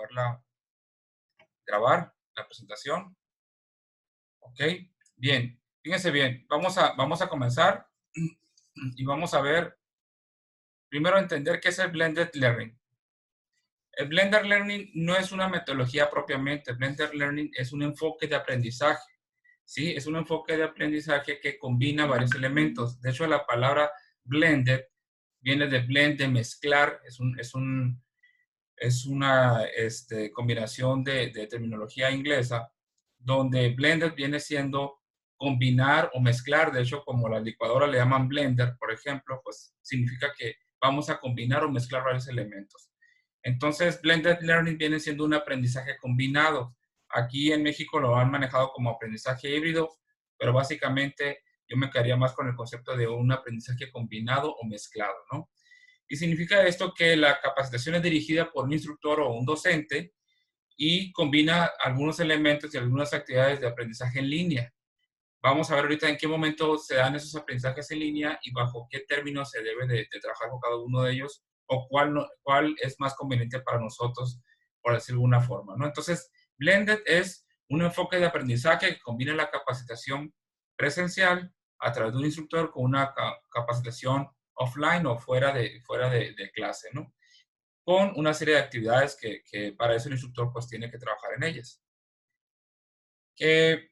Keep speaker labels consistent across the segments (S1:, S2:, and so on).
S1: poderla grabar, la presentación. Ok, bien. Fíjense bien, vamos a comenzar y vamos a ver, primero entender qué es el Blended Learning. El Blended Learning no es una metodología propiamente, el Blended Learning es un enfoque de aprendizaje, ¿sí? Es un enfoque de aprendizaje que combina varios elementos. De hecho, la palabra blended viene de blend, de mezclar, es una combinación de terminología inglesa, donde blended viene siendo combinar o mezclar. De hecho, como la licuadora le llaman blender, por ejemplo, pues significa que vamos a combinar o mezclar varios elementos. Entonces, blended learning viene siendo un aprendizaje combinado. Aquí en México lo han manejado como aprendizaje híbrido, pero básicamente yo me quedaría más con el concepto de un aprendizaje combinado o mezclado, ¿no? Y significa esto que la capacitación es dirigida por un instructor o un docente y combina algunos elementos y algunas actividades de aprendizaje en línea. Vamos a ver ahorita en qué momento se dan esos aprendizajes en línea y bajo qué términos se debe de trabajar con cada uno de ellos o cuál es más conveniente para nosotros, por decirlo de alguna forma, ¿no? Entonces, Blended es un enfoque de aprendizaje que combina la capacitación presencial a través de un instructor con una capacitación offline o fuera de clase, ¿no? Con una serie de actividades que para eso el instructor pues tiene que trabajar en ellas. Que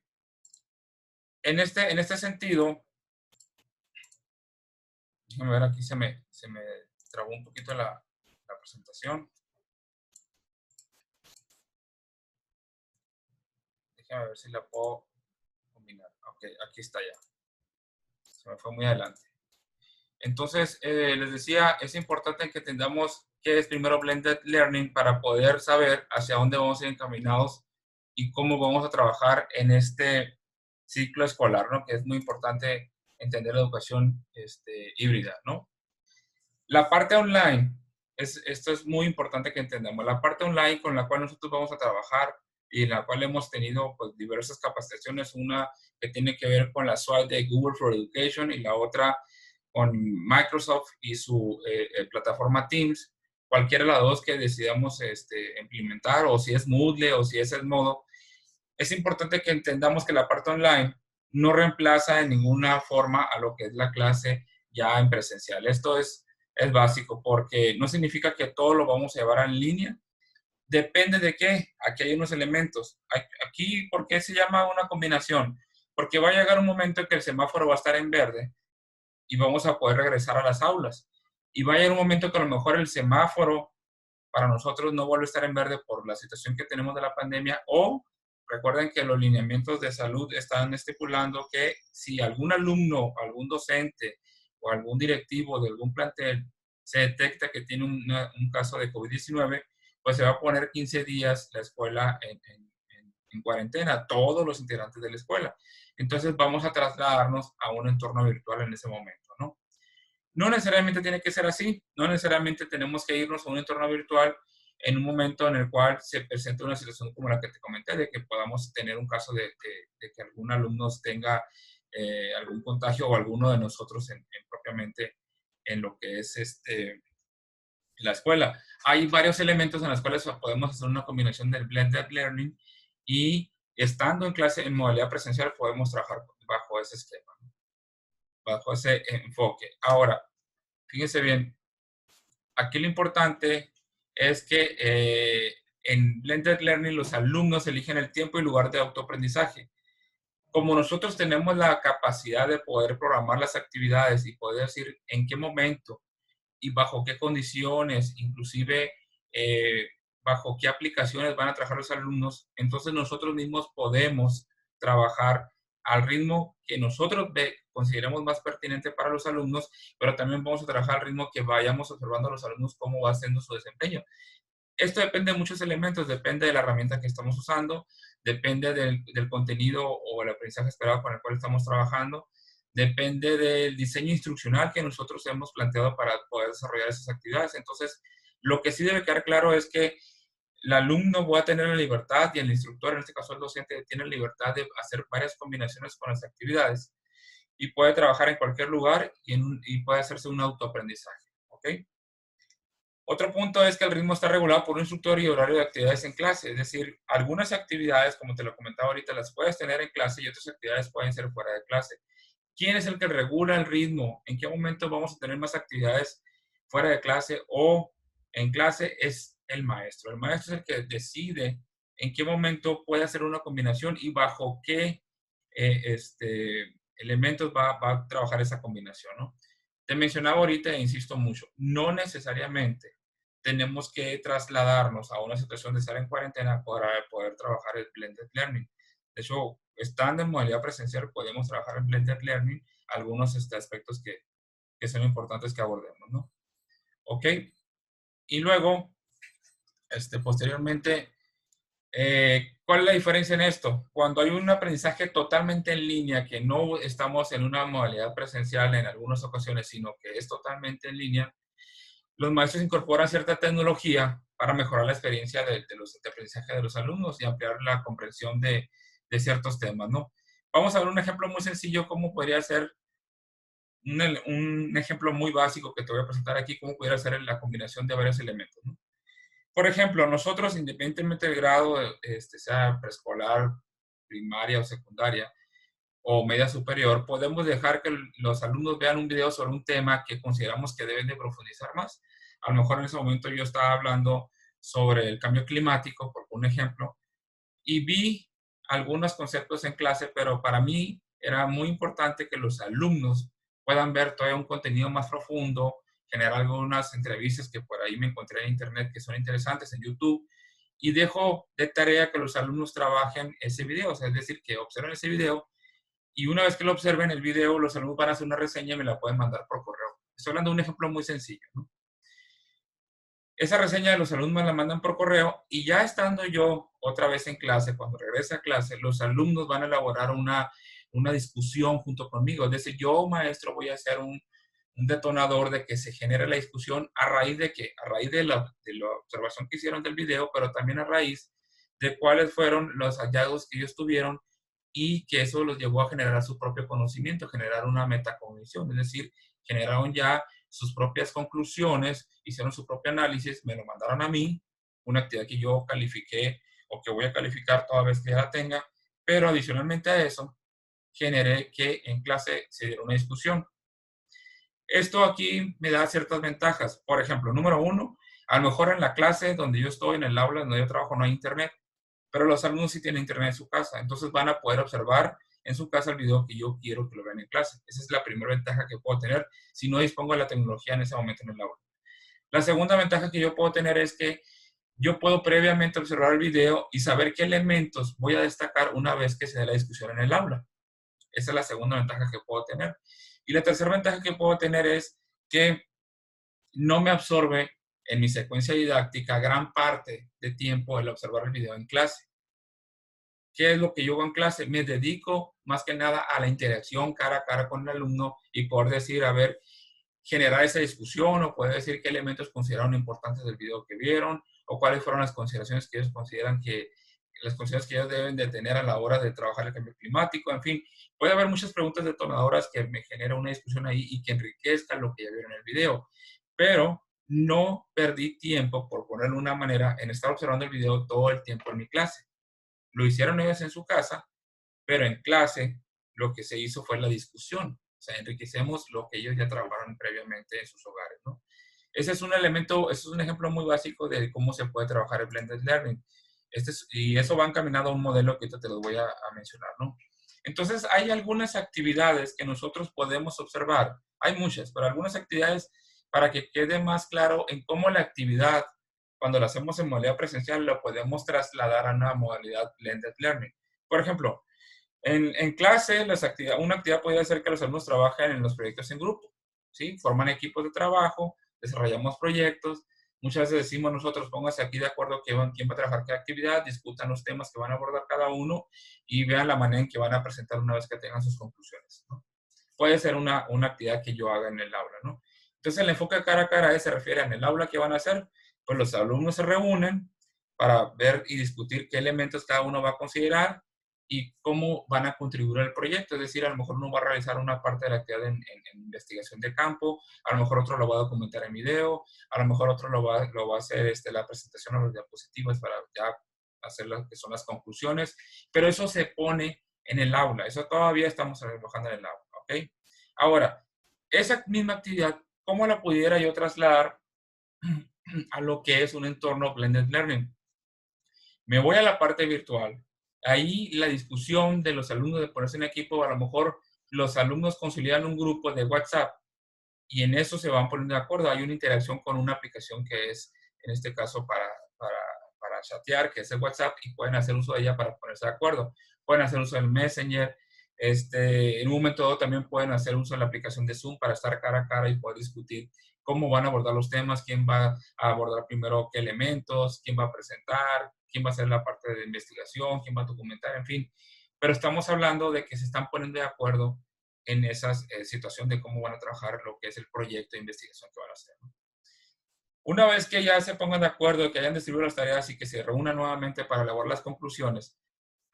S1: en este sentido, déjame ver, aquí se me trabó un poquito la presentación. Déjame ver si la puedo combinar. Ok, aquí está ya. Se me fue muy adelante. Entonces, les decía, es importante que entendamos qué es primero Blended Learning para poder saber hacia dónde vamos a ir encaminados y cómo vamos a trabajar en este ciclo escolar, ¿no? Que es muy importante entender la educación híbrida, ¿no? La parte online, esto es muy importante que entendamos. La parte online con la cual nosotros vamos a trabajar y en la cual hemos tenido pues, diversas capacitaciones, una que tiene que ver con la suite de Google for Education y la otra con Microsoft y su plataforma Teams, cualquiera de las dos que decidamos implementar, o si es Moodle o si es el modo, es importante que entendamos que la parte online no reemplaza en ninguna forma a lo que es la clase ya en presencial. Esto es básico porque no significa que todo lo vamos a llevar en línea. Depende de qué. Aquí hay unos elementos. Aquí, ¿por qué se llama una combinación? Porque va a llegar un momento en que el semáforo va a estar en verde y vamos a poder regresar a las aulas. Y va a llegar un momento que a lo mejor el semáforo para nosotros no vuelve a estar en verde por la situación que tenemos de la pandemia o recuerden que los lineamientos de salud están estipulando que si algún alumno, algún docente o algún directivo de algún plantel se detecta que tiene un caso de COVID-19, pues se va a poner 15 días la escuela en cuarentena, todos los integrantes de la escuela. Entonces vamos a trasladarnos a un entorno virtual en ese momento, ¿no? No necesariamente tiene que ser así, no necesariamente tenemos que irnos a un entorno virtual en un momento en el cual se presenta una situación como la que te comenté, de que podamos tener un caso de que algún alumno tenga algún contagio o alguno de nosotros propiamente en lo que es la escuela. Hay varios elementos en los cuales podemos hacer una combinación del blended learning y estando en clase en modalidad presencial podemos trabajar bajo ese esquema, bajo ese enfoque. Ahora, fíjense bien, aquí lo importante es que en Blended Learning los alumnos eligen el tiempo y lugar de autoaprendizaje. Como nosotros tenemos la capacidad de poder programar las actividades y poder decir en qué momento y bajo qué condiciones, inclusive bajo qué aplicaciones van a trabajar los alumnos, entonces nosotros mismos podemos trabajar al ritmo que nosotros consideremos más pertinente para los alumnos, pero también vamos a trabajar al ritmo que vayamos observando a los alumnos cómo va haciendo su desempeño. Esto depende de muchos elementos, depende de la herramienta que estamos usando, depende del contenido o el aprendizaje esperado con el cual estamos trabajando, depende del diseño instruccional que nosotros hemos planteado para poder desarrollar esas actividades. Entonces, lo que sí debe quedar claro es que el alumno va a tener la libertad y el instructor, en este caso el docente, tiene la libertad de hacer varias combinaciones con las actividades y puede trabajar en cualquier lugar y puede hacerse un autoaprendizaje. ¿Ok? Otro punto es que el ritmo está regulado por un instructor y horario de actividades en clase. Es decir, algunas actividades, como te lo comentaba ahorita, las puedes tener en clase y otras actividades pueden ser fuera de clase. ¿Quién es el que regula el ritmo? ¿En qué momento vamos a tener más actividades fuera de clase o en clase? Es el maestro. El maestro es el que decide en qué momento puede hacer una combinación y bajo qué elementos va a trabajar esa combinación, ¿no? Te mencionaba ahorita e insisto mucho, no necesariamente tenemos que trasladarnos a una situación de estar en cuarentena para poder trabajar el blended learning. De hecho, estando en modalidad presencial podemos trabajar en blended learning algunos aspectos que son importantes que abordemos, ¿no? Ok. Y luego, posteriormente, ¿cuál es la diferencia en esto? Cuando hay un aprendizaje totalmente en línea, que no estamos en una modalidad presencial en algunas ocasiones, sino que es totalmente en línea, los maestros incorporan cierta tecnología para mejorar la experiencia de aprendizaje de los alumnos y ampliar la comprensión de ciertos temas, ¿no? Vamos a ver un ejemplo muy sencillo, cómo podría ser un ejemplo muy básico que te voy a presentar aquí, cómo pudiera ser la combinación de varios elementos, ¿no? Por ejemplo, nosotros, independientemente del grado, sea preescolar, primaria o secundaria, o media superior, podemos dejar que los alumnos vean un video sobre un tema que consideramos que deben de profundizar más. A lo mejor en ese momento yo estaba hablando sobre el cambio climático, por un ejemplo, y vi algunos conceptos en clase, pero para mí era muy importante que los alumnos puedan ver todavía un contenido más profundo, generar algunas entrevistas que por ahí me encontré en internet que son interesantes en YouTube, y dejo de tarea que los alumnos trabajen ese video, o sea, es decir, que observen ese video y una vez que lo observen el video, los alumnos van a hacer una reseña y me la pueden mandar por correo. Estoy hablando de un ejemplo muy sencillo, ¿no? Esa reseña de los alumnos me la mandan por correo y ya estando yo otra vez en clase, cuando regrese a clase, los alumnos van a elaborar una discusión junto conmigo. Es decir, yo, maestro, voy a hacer un detonador de que se genere la discusión a raíz de qué? A raíz de la observación que hicieron del video, pero también a raíz de cuáles fueron los hallazgos que ellos tuvieron y que eso los llevó a generar su propio conocimiento, generar una metacognición, es decir, generaron ya sus propias conclusiones, hicieron su propio análisis, me lo mandaron a mí, una actividad que yo califiqué o que voy a calificar toda vez que ya la tenga, pero adicionalmente a eso, generé que en clase se diera una discusión. Esto aquí me da ciertas ventajas. Por ejemplo, número uno, a lo mejor en la clase donde yo estoy, en el aula donde yo trabajo, no hay internet, pero los alumnos sí tienen internet en su casa, entonces van a poder observar en su casa el video que yo quiero que lo vean en clase. Esa es la primera ventaja que puedo tener si no dispongo de la tecnología en ese momento en el aula. La segunda ventaja que yo puedo tener es que yo puedo previamente observar el video y saber qué elementos voy a destacar una vez que se dé la discusión en el aula. Esa es la segunda ventaja que puedo tener. Y la tercera ventaja que puedo tener es que no me absorbe en mi secuencia didáctica gran parte de tiempo el observar el video en clase. ¿Qué es lo que yo hago en clase? Me dedico más que nada a la interacción cara a cara con el alumno y poder decir, a ver, generar esa discusión o poder decir qué elementos consideraron importantes del video que vieron o cuáles fueron las consideraciones que ellos consideran las consideraciones que ellos deben de tener a la hora de trabajar el cambio climático. En fin, puede haber muchas preguntas detonadoras que me generen una discusión ahí y que enriquezcan lo que ya vieron en el video. Pero no perdí tiempo, por ponerlo de una manera, en estar observando el video todo el tiempo en mi clase. Lo hicieron ellos en su casa, pero en clase lo que se hizo fue la discusión. O sea, enriquecemos lo que ellos ya trabajaron previamente en sus hogares, ¿no? Ese es un elemento, ese es un ejemplo muy básico de cómo se puede trabajar el blended learning. Y eso va encaminado a un modelo que te lo voy a mencionar, ¿no? Entonces, hay algunas actividades que nosotros podemos observar. Hay muchas, pero algunas actividades para que quede más claro en cómo la actividad, cuando la hacemos en modalidad presencial, lo podemos trasladar a una modalidad blended learning. Por ejemplo, en clase, una actividad podría ser que los alumnos trabajen en los proyectos en grupo, ¿sí? Forman equipos de trabajo, desarrollamos proyectos. Muchas veces decimos nosotros, pónganse aquí de acuerdo quién va a trabajar qué actividad, discutan los temas que van a abordar cada uno y vean la manera en que van a presentar una vez que tengan sus conclusiones, ¿no? Puede ser una actividad que yo haga en el aula, ¿no? Entonces, el enfoque cara a cara se refiere en el aula, ¿qué van a hacer? Pues los alumnos se reúnen para ver y discutir qué elementos cada uno va a considerar y cómo van a contribuir al proyecto. Es decir, a lo mejor uno va a realizar una parte de la actividad en investigación de campo, a lo mejor otro lo va a documentar en video, a lo mejor otro lo va a hacer la presentación a los diapositivas para ya hacer lo que son las conclusiones, pero eso se pone en el aula, eso todavía estamos trabajando en el aula, ¿ok? Ahora, esa misma actividad, ¿cómo la pudiera yo trasladar a lo que es un entorno blended learning? Me voy a la parte virtual. Ahí la discusión de los alumnos de ponerse en equipo, a lo mejor los alumnos consolidan un grupo de WhatsApp y en eso se van poniendo de acuerdo. Hay una interacción con una aplicación que es, en este caso, para, para chatear, que es el WhatsApp, y pueden hacer uso de ella para ponerse de acuerdo. Pueden hacer uso del Messenger. En un momento dado también pueden hacer uso de la aplicación de Zoom para estar cara a cara y poder discutir cómo van a abordar los temas, quién va a abordar primero qué elementos, quién va a presentar, quién va a hacer la parte de investigación, quién va a documentar, en fin. Pero estamos hablando de que se están poniendo de acuerdo en esa situación de cómo van a trabajar lo que es el proyecto de investigación que van a hacer, ¿no? Una vez que ya se pongan de acuerdo, que hayan distribuido las tareas y que se reúnan nuevamente para elaborar las conclusiones,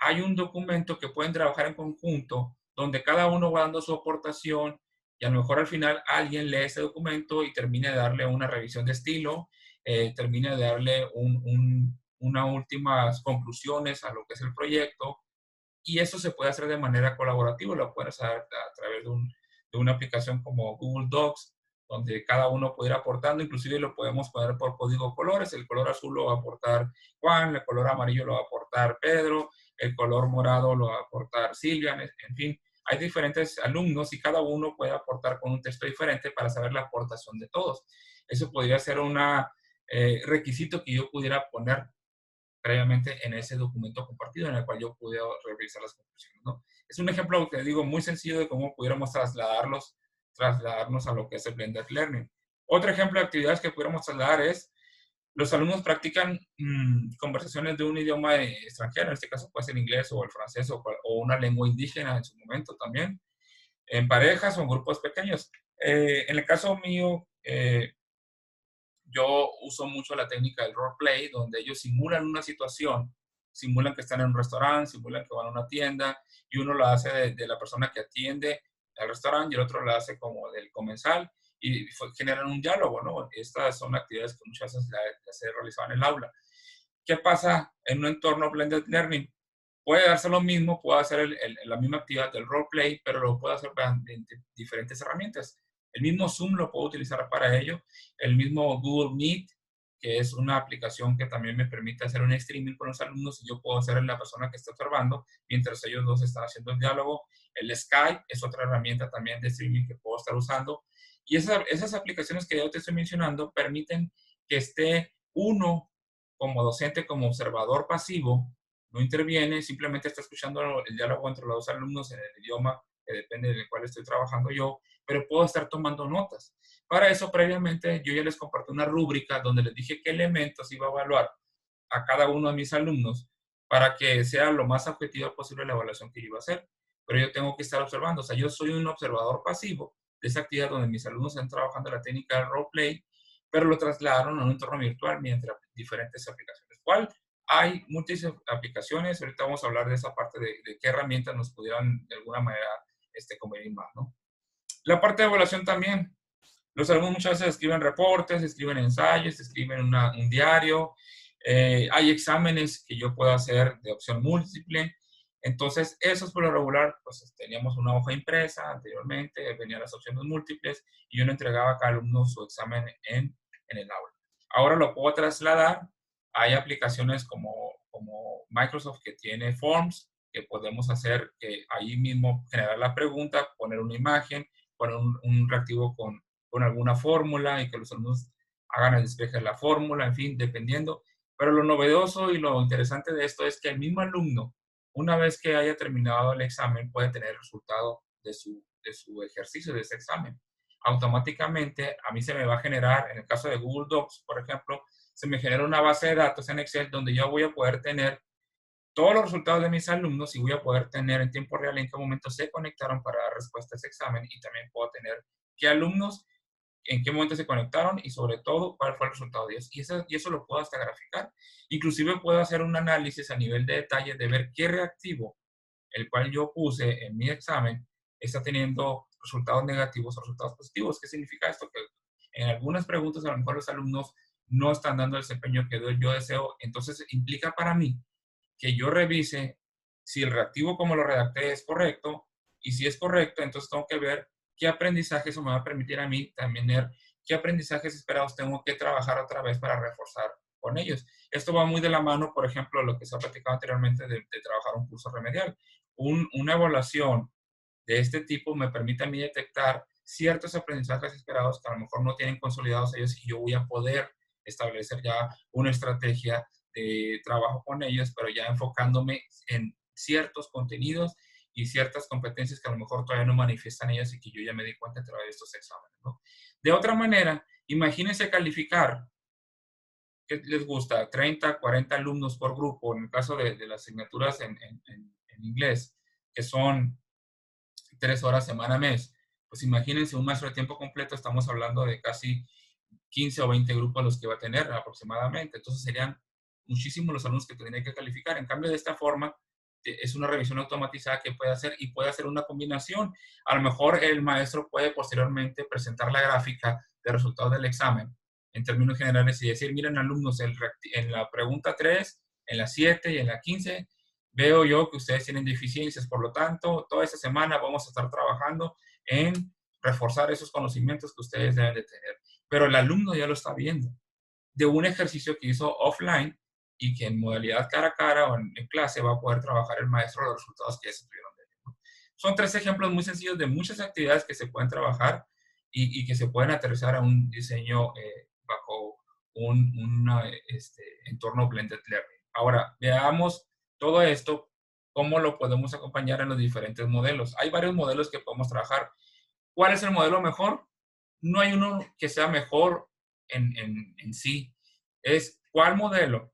S1: hay un documento que pueden trabajar en conjunto donde cada uno va dando su aportación y a lo mejor al final alguien lee ese documento y termine de darle una revisión de estilo, termine de darle unas últimas conclusiones a lo que es el proyecto, y eso se puede hacer de manera colaborativa, lo pueden hacer a través de una aplicación como Google Docs, donde cada uno puede ir aportando, inclusive lo podemos poner por código colores. El color azul lo va a aportar Juan, el color amarillo lo va a aportar Pedro, el color morado lo va a aportar Silvia, en fin. Hay diferentes alumnos y cada uno puede aportar con un texto diferente para saber la aportación de todos. Eso podría ser un requisito que yo pudiera poner previamente en ese documento compartido en el cual yo pude revisar las conclusiones, ¿no? Es un ejemplo que digo muy sencillo de cómo pudiéramos trasladarnos a lo que es el blended learning. Otro ejemplo de actividades que pudiéramos trasladar es los alumnos practican conversaciones de un idioma extranjero, en este caso puede ser inglés o el francés o una lengua indígena en su momento también, en parejas o en grupos pequeños. En el caso mío, yo uso mucho la técnica del roleplay, donde ellos simulan una situación, simulan que están en un restaurante, simulan que van a una tienda, y uno lo hace de la persona que atiende al restaurante y el otro lo hace como del comensal, y generan un diálogo, ¿no? Estas son actividades que muchas veces se realizaban en el aula. ¿Qué pasa en un entorno blended learning? Puede darse lo mismo, puede hacer la misma actividad del roleplay, pero lo puede hacer mediante diferentes herramientas. El mismo Zoom lo puedo utilizar para ello, el mismo Google Meet, que es una aplicación que también me permite hacer un streaming con los alumnos y yo puedo ser la persona que está observando mientras ellos dos están haciendo el diálogo. El Skype es otra herramienta también de streaming que puedo estar usando. Y esas aplicaciones que yo te estoy mencionando permiten que esté uno como docente, como observador pasivo, no interviene, simplemente está escuchando el diálogo entre los dos alumnos en el idioma que depende del cual estoy trabajando yo, pero puedo estar tomando notas. Para eso, previamente, yo ya les compartí una rúbrica donde les dije qué elementos iba a evaluar a cada uno de mis alumnos para que sea lo más objetiva posible la evaluación que yo iba a hacer. Pero yo tengo que estar observando, o sea, yo soy un observador pasivo de esa actividad donde mis alumnos están trabajando la técnica del roleplay, pero lo trasladaron a un entorno virtual mediante diferentes aplicaciones. ¿Cuál? Hay múltiples aplicaciones, ahorita vamos a hablar de esa parte de qué herramientas nos pudieran de alguna manera convenir más, ¿no? La parte de evaluación también. Los alumnos muchas veces escriben reportes, escriben ensayos, escriben un diario. Hay exámenes que yo puedo hacer de opción múltiple. Entonces, esos por lo regular, pues teníamos una hoja impresa anteriormente, venían las opciones múltiples y uno entregaba a cada alumno su examen en el aula. Ahora lo puedo trasladar. Hay aplicaciones como Microsoft que tiene Forms, que podemos hacer que ahí mismo generar la pregunta, poner una imagen, poner un reactivo con alguna fórmula y que los alumnos hagan el despeje de la fórmula, en fin, dependiendo. Pero lo novedoso y lo interesante de esto es que el mismo alumno, una vez que haya terminado el examen, puede tener el resultado de su ejercicio, de ese examen. Automáticamente, a mí se me va a generar, en el caso de Google Docs, por ejemplo, se me genera una base de datos en Excel donde yo voy a poder tener todos los resultados de mis alumnos y voy a poder tener en tiempo real en qué momento se conectaron para dar respuesta a ese examen y también puedo tener qué alumnos en qué momento se conectaron y sobre todo cuál fue el resultado de ellos. Y eso lo puedo hasta graficar. Inclusive puedo hacer un análisis a nivel de detalle de ver qué reactivo el cual yo puse en mi examen está teniendo resultados negativos o resultados positivos. ¿Qué significa esto? Que en algunas preguntas a lo mejor los alumnos no están dando el desempeño que yo deseo. Entonces implica para mí que yo revise si el reactivo como lo redacté es correcto, y si es correcto, entonces tengo que ver qué aprendizaje eso me va a permitir a mí también ver qué aprendizajes esperados tengo que trabajar otra vez para reforzar con ellos. Esto va muy de la mano, por ejemplo, lo que se ha platicado anteriormente de trabajar un curso remedial. Una evaluación de este tipo me permite a mí detectar ciertos aprendizajes esperados que a lo mejor no tienen consolidados ellos, y yo voy a poder establecer ya una estrategia de trabajo con ellos, pero ya enfocándome en ciertos contenidos y ciertas competencias que a lo mejor todavía no manifiestan ellas y que yo ya me di cuenta a través de estos exámenes, ¿no? De otra manera, imagínense calificar, ¿qué les gusta? 30, 40 alumnos por grupo, en el caso de las asignaturas en inglés, que son 3 horas semana, mes. Pues imagínense un maestro de tiempo completo, estamos hablando de casi 15 o 20 grupos los que va a tener aproximadamente. Entonces serían muchísimos los alumnos que tendría que calificar. En cambio, de esta forma, es una revisión automatizada que puede hacer, y puede hacer una combinación. A lo mejor el maestro puede posteriormente presentar la gráfica de resultados del examen en términos generales y decir, miren alumnos, en la pregunta 3, en la 7 y en la 15, veo yo que ustedes tienen deficiencias, por lo tanto, toda esta semana vamos a estar trabajando en reforzar esos conocimientos que ustedes deben de tener. Pero el alumno ya lo está viendo de un ejercicio que hizo offline y que en modalidad cara a cara o en clase va a poder trabajar el maestro los resultados que ya se tuvieron de él, ¿no? Son 3 ejemplos muy sencillos de muchas actividades que se pueden trabajar y que se pueden aterrizar a un diseño bajo un entorno blended learning. Ahora, veamos todo esto, cómo lo podemos acompañar en los diferentes modelos. Hay varios modelos que podemos trabajar. ¿Cuál es el modelo mejor? No hay uno que sea mejor en sí. Es cuál modelo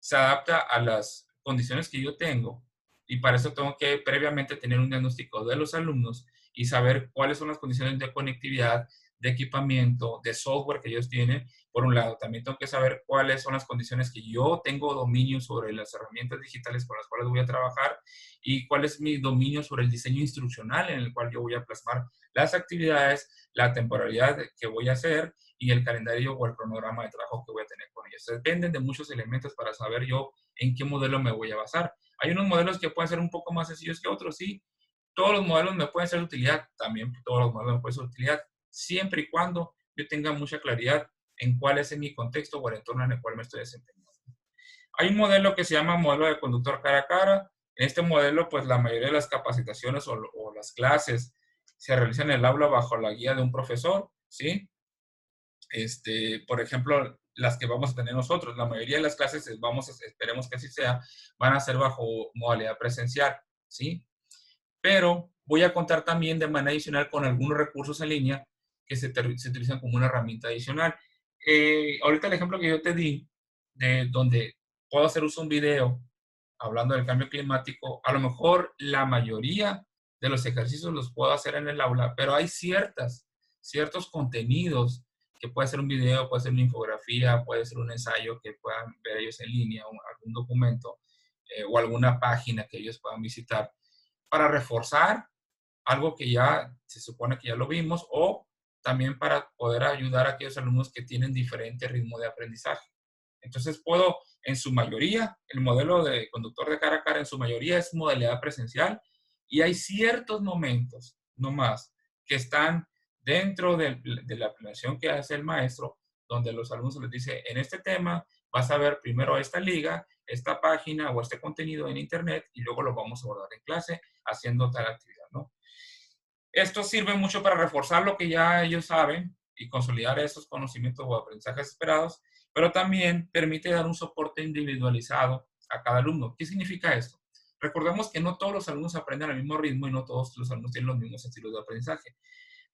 S1: se adapta a las condiciones que yo tengo, y para eso tengo que previamente tener un diagnóstico de los alumnos y saber cuáles son las condiciones de conectividad, de equipamiento, de software que ellos tienen. Por un lado, también tengo que saber cuáles son las condiciones que yo tengo dominio sobre las herramientas digitales con las cuales voy a trabajar, y cuál es mi dominio sobre el diseño instruccional en el cual yo voy a plasmar las actividades, la temporalidad que voy a hacer y el calendario o el cronograma de trabajo que voy a tener con ellos. Dependen de muchos elementos para saber yo en qué modelo me voy a basar. Hay unos modelos que pueden ser un poco más sencillos que otros, sí. Todos los modelos me pueden ser de utilidad, también todos los modelos me pueden ser de utilidad, siempre y cuando yo tenga mucha claridad en cuál es mi contexto o el entorno en el cual me estoy desempeñando. Hay un modelo que se llama modelo de conductor cara a cara. En este modelo, pues la mayoría de las capacitaciones o las clases se realizan en el aula bajo la guía de un profesor, ¿sí? Por ejemplo, las que vamos a tener nosotros, la mayoría de las clases, esperemos que así sea, van a ser bajo modalidad presencial, ¿sí? Pero voy a contar también de manera adicional con algunos recursos en línea que se utilizan como una herramienta adicional. Ahorita el ejemplo que yo te di, de donde puedo hacer uso de un video hablando del cambio climático, a lo mejor la mayoría de los ejercicios los puedo hacer en el aula, pero hay ciertos contenidos que puede ser un video, puede ser una infografía, puede ser un ensayo que puedan ver ellos en línea, algún documento o alguna página que ellos puedan visitar para reforzar algo que ya se supone que ya lo vimos, o también para poder ayudar a aquellos alumnos que tienen diferente ritmo de aprendizaje. Entonces puedo, en su mayoría, el modelo de conductor de cara a cara en su mayoría es modalidad presencial, y hay ciertos momentos, no más, que están dentro de la planeación que hace el maestro, donde los alumnos les dice, en este tema vas a ver primero esta liga, esta página o este contenido en internet, y luego lo vamos a abordar en clase haciendo tal actividad, ¿no? Esto sirve mucho para reforzar lo que ya ellos saben y consolidar esos conocimientos o aprendizajes esperados, pero también permite dar un soporte individualizado a cada alumno. ¿Qué significa esto? Recordemos que no todos los alumnos aprenden al mismo ritmo y no todos los alumnos tienen los mismos estilos de aprendizaje.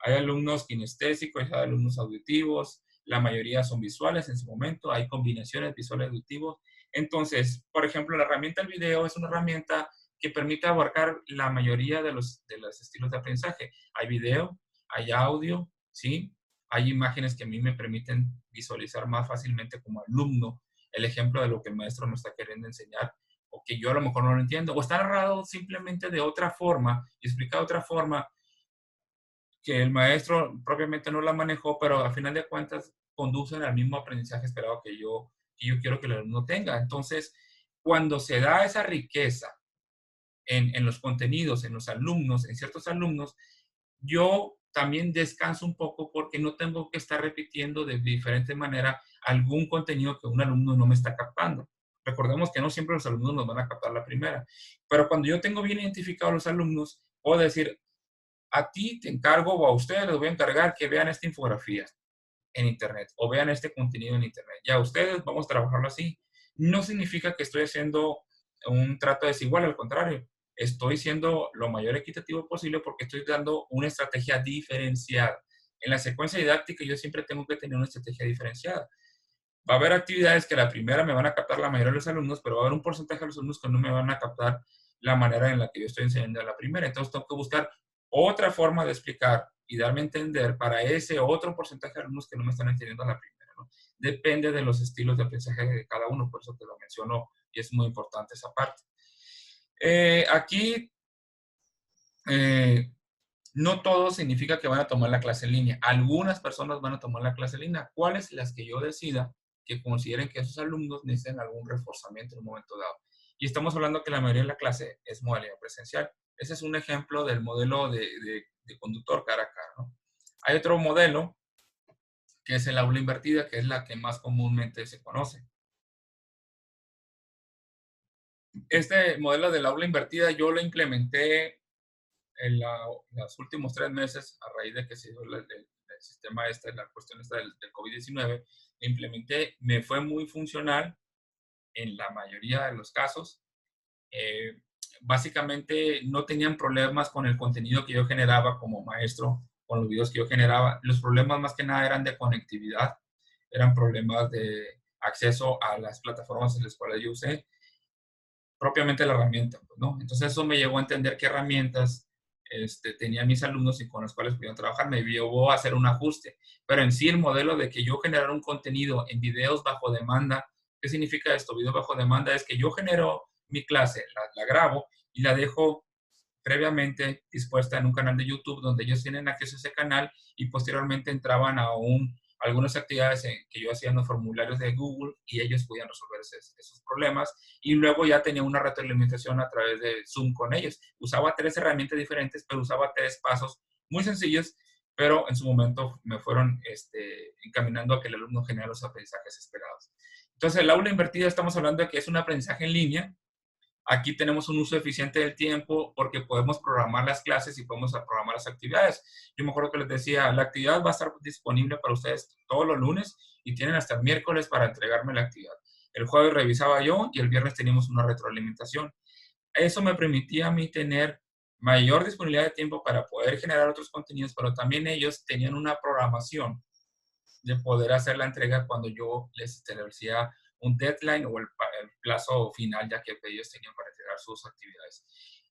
S1: Hay alumnos kinestésicos, hay alumnos auditivos, la mayoría son visuales en su momento, hay combinaciones visuales auditivos. Entonces, por ejemplo, la herramienta del video es una herramienta que permite abarcar la mayoría de los estilos de aprendizaje. Hay video, hay audio, ¿sí? Hay imágenes que a mí me permiten visualizar más fácilmente como alumno el ejemplo de lo que el maestro nos está queriendo enseñar o que yo a lo mejor no lo entiendo, o está narrado simplemente de otra forma y explicado de otra forma que el maestro propiamente no la manejó, pero a final de cuentas conducen al mismo aprendizaje esperado que yo quiero que el alumno tenga. Entonces, cuando se da esa riqueza en los contenidos, en los alumnos, en ciertos alumnos, yo también descanso un poco porque no tengo que estar repitiendo de diferente manera algún contenido que un alumno no me está captando. Recordemos que no siempre los alumnos nos van a captar la primera, pero cuando yo tengo bien identificados los alumnos, puedo decir, a ti te encargo o a ustedes les voy a encargar que vean esta infografía en Internet o vean este contenido en Internet. Ya ustedes vamos a trabajarlo así. No significa que estoy haciendo un trato desigual, al contrario, estoy siendo lo mayor equitativo posible porque estoy dando una estrategia diferenciada. En la secuencia didáctica yo siempre tengo que tener una estrategia diferenciada. Va a haber actividades que la primera me van a captar la mayoría de los alumnos, pero va a haber un porcentaje de los alumnos que no me van a captar la manera en la que yo estoy enseñando a la primera. Entonces tengo que buscar otra forma de explicar y darme a entender para ese otro porcentaje de alumnos que no me están entendiendo a la primera, ¿no? Depende de los estilos de aprendizaje de cada uno, por eso te lo menciono y es muy importante esa parte. Aquí, no todo significa que van a tomar la clase en línea. Algunas personas van a tomar la clase en línea. ¿Cuáles? Las que yo decida que consideren que esos alumnos necesitan algún reforzamiento en un momento dado. Y estamos hablando que la mayoría de la clase es modalidad presencial. Ese es un ejemplo del modelo de conductor cara a cara, ¿no? Hay otro modelo que es el aula invertida, que es la que más comúnmente se conoce. Este modelo del aula invertida yo lo implementé en los últimos 3 meses, a raíz de que se dio el sistema la cuestión del COVID-19, implementé, me fue muy funcional en la mayoría de los casos. Eh, Básicamente no tenían problemas con el contenido que yo generaba como maestro, con los videos que yo generaba. Los problemas más que nada eran de conectividad, eran problemas de acceso a las plataformas en las cuales yo usé propiamente la herramienta, pues, ¿no? Entonces eso me llevó a entender qué herramientas tenían mis alumnos y con las cuales podían trabajar. Me llevó a hacer un ajuste. Pero en sí el modelo de que yo generara un contenido en videos bajo demanda, ¿qué significa esto? Video bajo demanda es que yo genero mi clase, la grabo y la dejo previamente dispuesta en un canal de YouTube donde ellos tienen acceso a ese canal y posteriormente entraban a algunas actividades que yo hacía en los formularios de Google y ellos podían resolver esos problemas y luego ya tenía una retroalimentación a través de Zoom con ellos. Usaba 3 herramientas diferentes, pero usaba 3 pasos muy sencillos, pero en su momento me fueron encaminando a que el alumno genere los aprendizajes esperados. Entonces, el aula invertida estamos hablando de que es un aprendizaje en línea. Aquí tenemos un uso eficiente del tiempo porque podemos programar las clases y podemos programar las actividades. Yo me acuerdo que les decía, la actividad va a estar disponible para ustedes todos los lunes y tienen hasta el miércoles para entregarme la actividad. El jueves revisaba yo y el viernes teníamos una retroalimentación. Eso me permitía a mí tener mayor disponibilidad de tiempo para poder generar otros contenidos, pero también ellos tenían una programación de poder hacer la entrega cuando yo les establecía un deadline o el plazo final ya que ellos tenían para entregar sus actividades.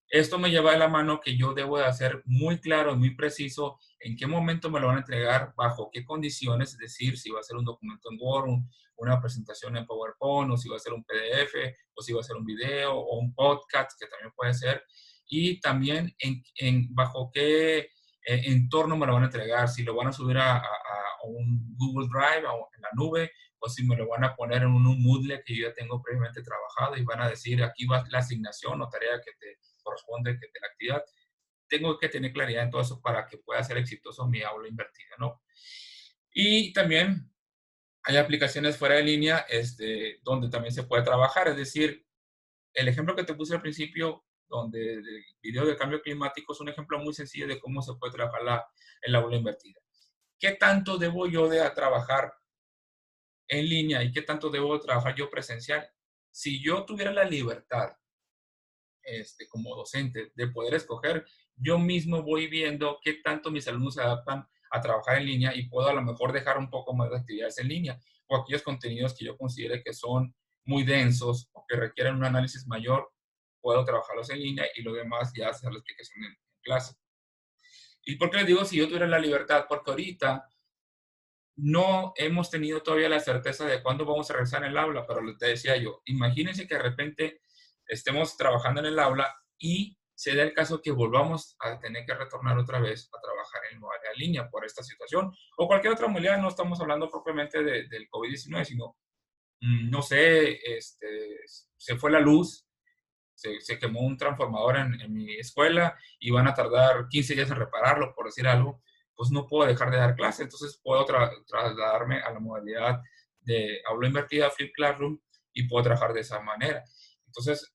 S1: Esto me lleva de la mano que yo debo de hacer muy claro y muy preciso en qué momento me lo van a entregar, bajo qué condiciones, es decir, si va a ser un documento en Word, una presentación en PowerPoint, o si va a ser un PDF, o si va a ser un video, o un podcast, que también puede ser, y también bajo qué entorno me lo van a entregar, si lo van a subir a un Google Drive o en la nube, o si me lo van a poner en un Moodle que yo ya tengo previamente trabajado y van a decir, aquí va la asignación o tarea que te corresponde de la actividad. Tengo que tener claridad en todo eso para que pueda ser exitoso mi aula invertida, ¿no? Y también hay aplicaciones fuera de línea donde también se puede trabajar, es decir, el ejemplo que te puse al principio, donde el video de cambio climático es un ejemplo muy sencillo de cómo se puede trabajar el aula invertida. ¿Qué tanto debo yo de trabajar en línea y qué tanto debo trabajar yo presencial? Si yo tuviera la libertad, como docente, de poder escoger, yo mismo voy viendo qué tanto mis alumnos se adaptan a trabajar en línea y puedo a lo mejor dejar un poco más de actividades en línea o aquellos contenidos que yo considere que son muy densos o que requieren un análisis mayor, puedo trabajarlos en línea y lo demás ya hacer la explicación en clase. ¿Y por qué les digo si yo tuviera la libertad? Porque ahorita no hemos tenido todavía la certeza de cuándo vamos a regresar en el aula, pero te decía yo, imagínense que de repente estemos trabajando en el aula y se da el caso que volvamos a tener que retornar otra vez a trabajar en modalidad en línea por esta situación o cualquier otra modalidad. No estamos hablando propiamente del COVID-19, sino, no sé, se fue la luz, se quemó un transformador en mi escuela y van a tardar 15 días en repararlo, por decir algo, pues no puedo dejar de dar clase. Entonces puedo trasladarme a la modalidad de aula invertida, Flip Classroom, y puedo trabajar de esa manera. Entonces,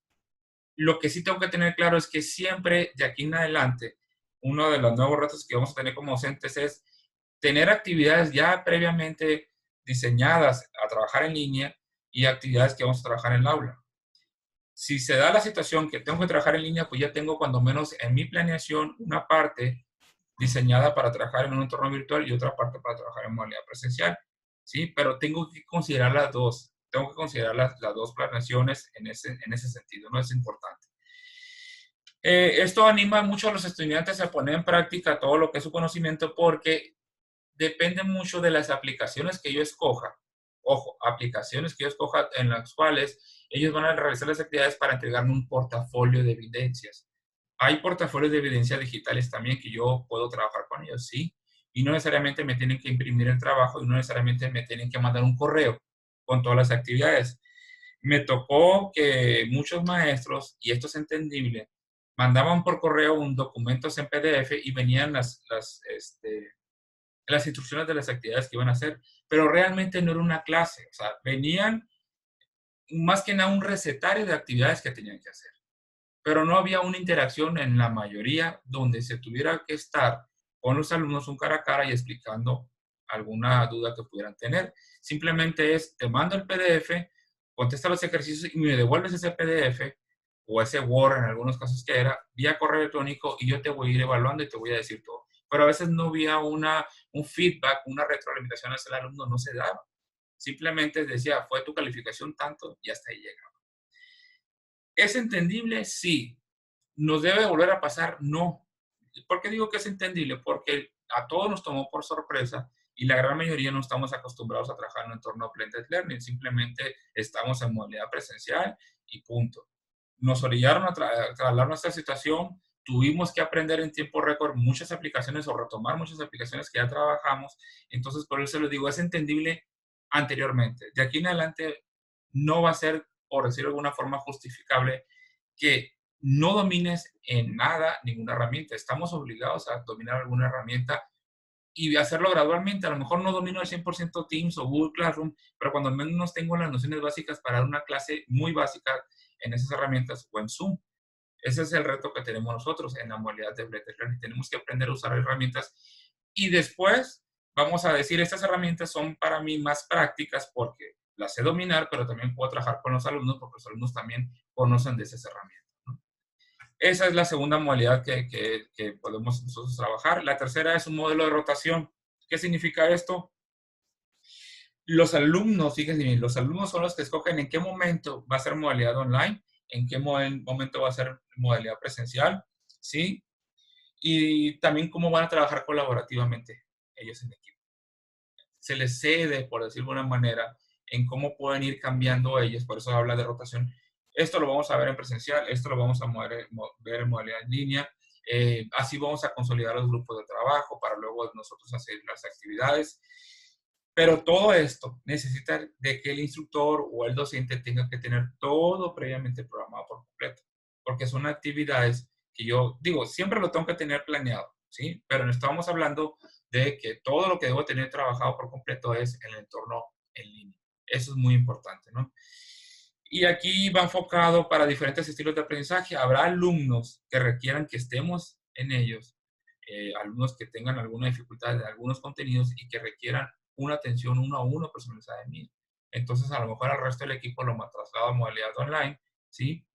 S1: lo que sí tengo que tener claro es que siempre de aquí en adelante, uno de los nuevos retos que vamos a tener como docentes es tener actividades ya previamente diseñadas a trabajar en línea y actividades que vamos a trabajar en el aula. Si se da la situación que tengo que trabajar en línea, pues ya tengo cuando menos en mi planeación una parte diseñada para trabajar en un entorno virtual y otra parte para trabajar en modalidad presencial, ¿sí? Pero tengo que considerar las dos, tengo que considerar las dos planeaciones en ese sentido, ¿no? Es importante. Esto anima mucho a los estudiantes a poner en práctica todo lo que es su conocimiento porque depende mucho de las aplicaciones que yo escoja. Ojo, aplicaciones que yo escoja en las cuales ellos van a realizar las actividades para entregarme un portafolio de evidencias. Hay portafolios de evidencia digitales también que yo puedo trabajar con ellos, sí. Y no necesariamente me tienen que imprimir el trabajo y no necesariamente me tienen que mandar un correo con todas las actividades. Me tocó que muchos maestros, y esto es entendible, mandaban por correo un documento en PDF y venían las instrucciones de las actividades que iban a hacer, pero realmente no era una clase, o sea, venían más que nada un recetario de actividades que tenían que hacer, pero no había una interacción en la mayoría donde se tuviera que estar con los alumnos un cara a cara y explicando alguna duda que pudieran tener. Simplemente es, te mando el PDF, contesta los ejercicios y me devuelves ese PDF o ese Word en algunos casos que era, vía correo electrónico y yo te voy a ir evaluando y te voy a decir todo. Pero a veces no había un feedback, una retroalimentación hacia el alumno, no se daba. Simplemente decía, fue tu calificación tanto y hasta ahí llegaba. ¿Es entendible? Sí. ¿Nos debe volver a pasar? No. ¿Por qué digo que es entendible? Porque a todos nos tomó por sorpresa y la gran mayoría no estamos acostumbrados a trabajar en un entorno blended learning. Simplemente estamos en modalidad presencial y punto. Nos orillaron a trasladar nuestra situación. Tuvimos que aprender en tiempo récord muchas aplicaciones o retomar muchas aplicaciones que ya trabajamos. Entonces, por eso les digo, es entendible anteriormente. De aquí en adelante no va a ser, por decirlo de alguna forma, justificable que no domines en nada ninguna herramienta. Estamos obligados a dominar alguna herramienta y hacerlo gradualmente. A lo mejor no domino al 100% Teams o Google Classroom, pero cuando al menos tengo las nociones básicas para dar una clase muy básica en esas herramientas o en Zoom. Ese es el reto que tenemos nosotros en la modalidad de Blended Learning. Tenemos que aprender a usar herramientas y después vamos a decir, estas herramientas son para mí más prácticas porque las sé dominar, pero también puedo trabajar con los alumnos porque los alumnos también conocen de esas herramientas, ¿no? Esa es la segunda modalidad que podemos nosotros trabajar. La tercera es un modelo de rotación. ¿Qué significa esto? Los alumnos, fíjense bien, los alumnos son los que escogen en qué momento va a ser modalidad online, en qué momento va a ser modalidad presencial, ¿sí? Y también cómo van a trabajar colaborativamente ellos en equipo. Se les cede, por decirlo de alguna manera, en cómo pueden ir cambiando ellos, por eso habla de rotación. Esto lo vamos a ver en presencial, esto lo vamos a ver en modalidad en línea. Así vamos a consolidar los grupos de trabajo para luego nosotros hacer las actividades. Pero todo esto necesita de que el instructor o el docente tenga que tener todo previamente programado por completo, porque son actividades que yo digo, siempre lo tengo que tener planeado, ¿sí? Pero estamos hablando de que todo lo que debo tener trabajado por completo es en el entorno en línea. Eso es muy importante, ¿no? Y aquí va enfocado para diferentes estilos de aprendizaje. Habrá alumnos que requieran que estemos en ellos, alumnos que tengan alguna dificultad en algunos contenidos y que requieran una atención uno a uno personalizada de mí. Entonces, a lo mejor al resto del equipo lo traslado a modalidad online, ¿sí?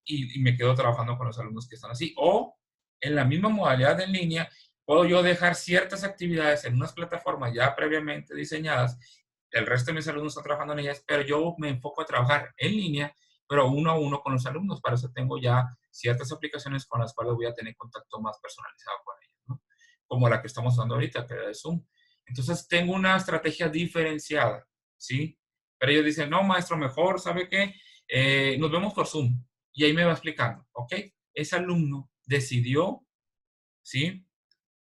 S1: Y me quedo trabajando con los alumnos que están así. O en la misma modalidad en línea, puedo yo dejar ciertas actividades en unas plataformas ya previamente diseñadas. El resto de mis alumnos están trabajando en ellas, pero yo me enfoco a trabajar en línea, pero uno a uno con los alumnos. Para eso tengo ya ciertas aplicaciones con las cuales voy a tener contacto más personalizado con ellos, ¿no? Como la que estamos usando ahorita, que es de Zoom. Entonces, tengo una estrategia diferenciada, ¿sí? Pero ellos dicen, no, maestro, mejor, ¿sabe qué? Nos vemos por Zoom. Y ahí me va explicando, ¿ok? Ese alumno decidió, ¿sí?,